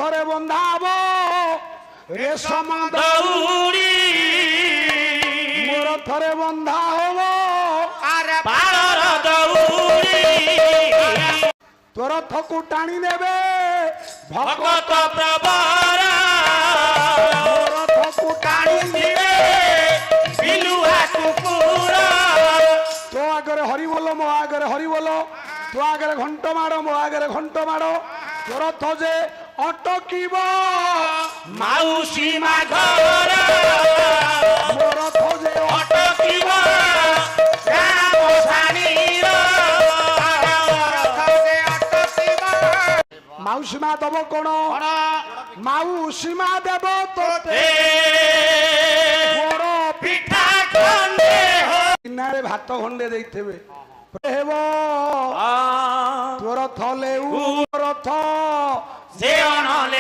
ରଥରେ ବନ୍ଧା ହବ ରେଶମ ଦଉଡ଼ି ମୋ ରଥରେ ବନ୍ଧା ହବ ପାଳର ଦଉଡ଼ି ତୋ ରଥକୁ ଟାଣି ନେବେ ଭଗତ ପ୍ରବର ରଥକୁ ଟାଣି ଯିବେ ବିଲୁଆ କୁକୁର ତୋ ଆଗରେ ହରିବୋଲ ମୋ ଆଗରେ ହରିବୋଲ ତୋ ଆଗରେ ଘଣ୍ଟ ମାଡ଼ ମୋ ଆଗରେ ଘଣ୍ଟ ମାଡ଼ ତୋ ରଥ ଯେ ଅଟକିବ ମାଉସୀ ମା ଘର ମୋ ରଥ ଯେ ଅଟକିବ ରାମ ସାଣୀର ମାଉସୀ ମା ଦବ କଣ ମାଉସୀ ମା ଦେବ ତୋତେ ବଡ଼ ପିଠା ଖଣ୍ଡେ ପିନାରେ ଭାତ ଖଣ୍ଡେ ଦେଇଥିବେ ହେବ ଆ ତୋ ରଥ ଲେଉ ରଥ ସେ ଅଣଲେ